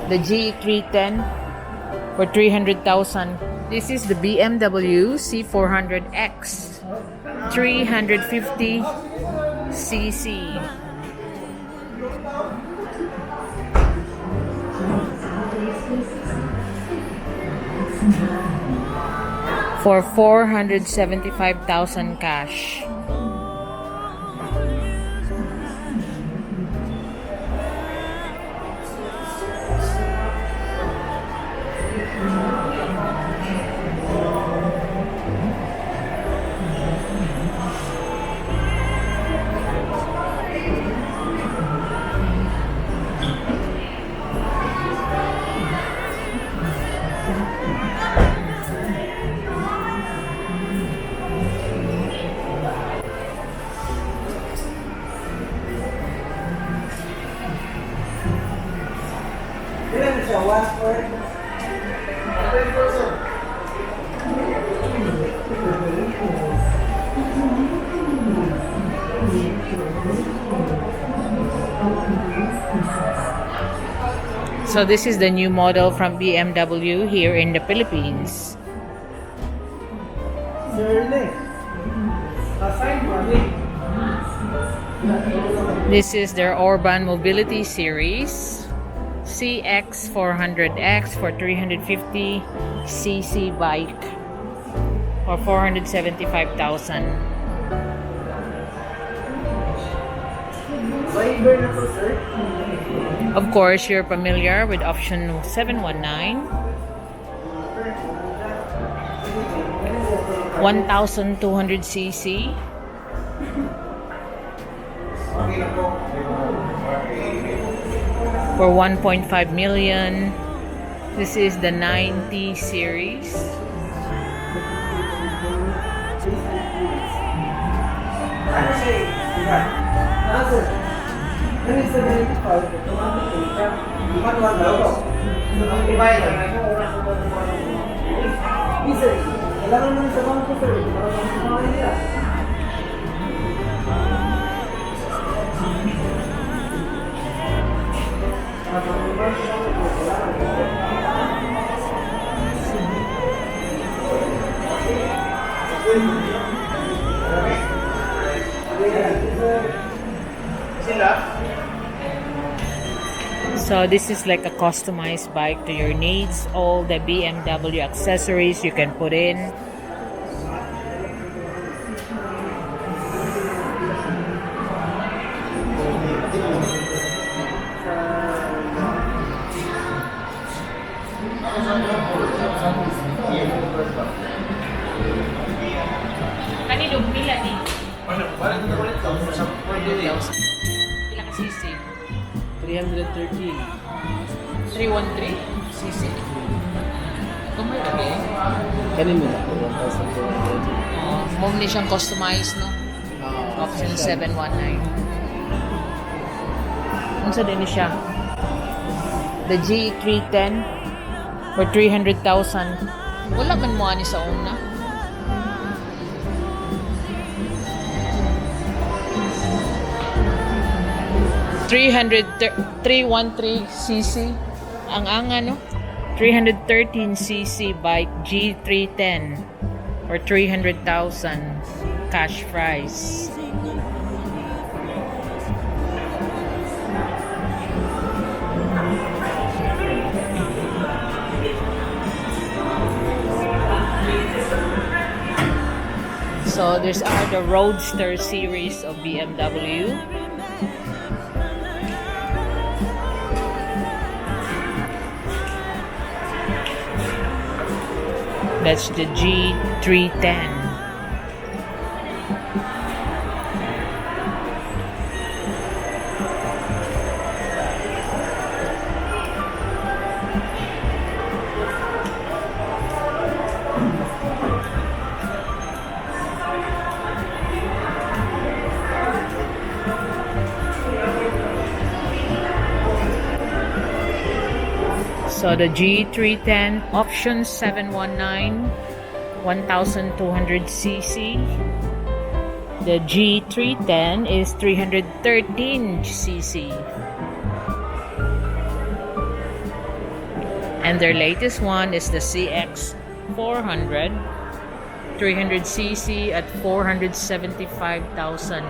The G310 for 300,000. This is the BMW C400X 350 cc. For 475,000 cash. So this is the new model from BMW here in the Philippines. This is their urban mobility series CX400X for 350 cc bike for 475,000. Of course, you're familiar with option 719, 1,200 cc. For 1.5 million. This is the 90 series. So this is like a customized bike to your needs. All the BMW accessories you can put in. Kanino pila ni? Pila ka cc? 313 313 cc. Kumay lagi. Kanin mo na 1,200. Mom ni siyang customized, no? Option 719. Unsa din ni siya? The G310 for 300,000. Wala man mo ani sa una. $313 cc ang ano 313 cc bike G310 or 300,000 cash price. So there's the Roadster series of BMW. That's the G310. So the G310 option 719, 1,200 cc. The G310 is 313 cc. And their latest one is the CX 400, 300cc at 475,000.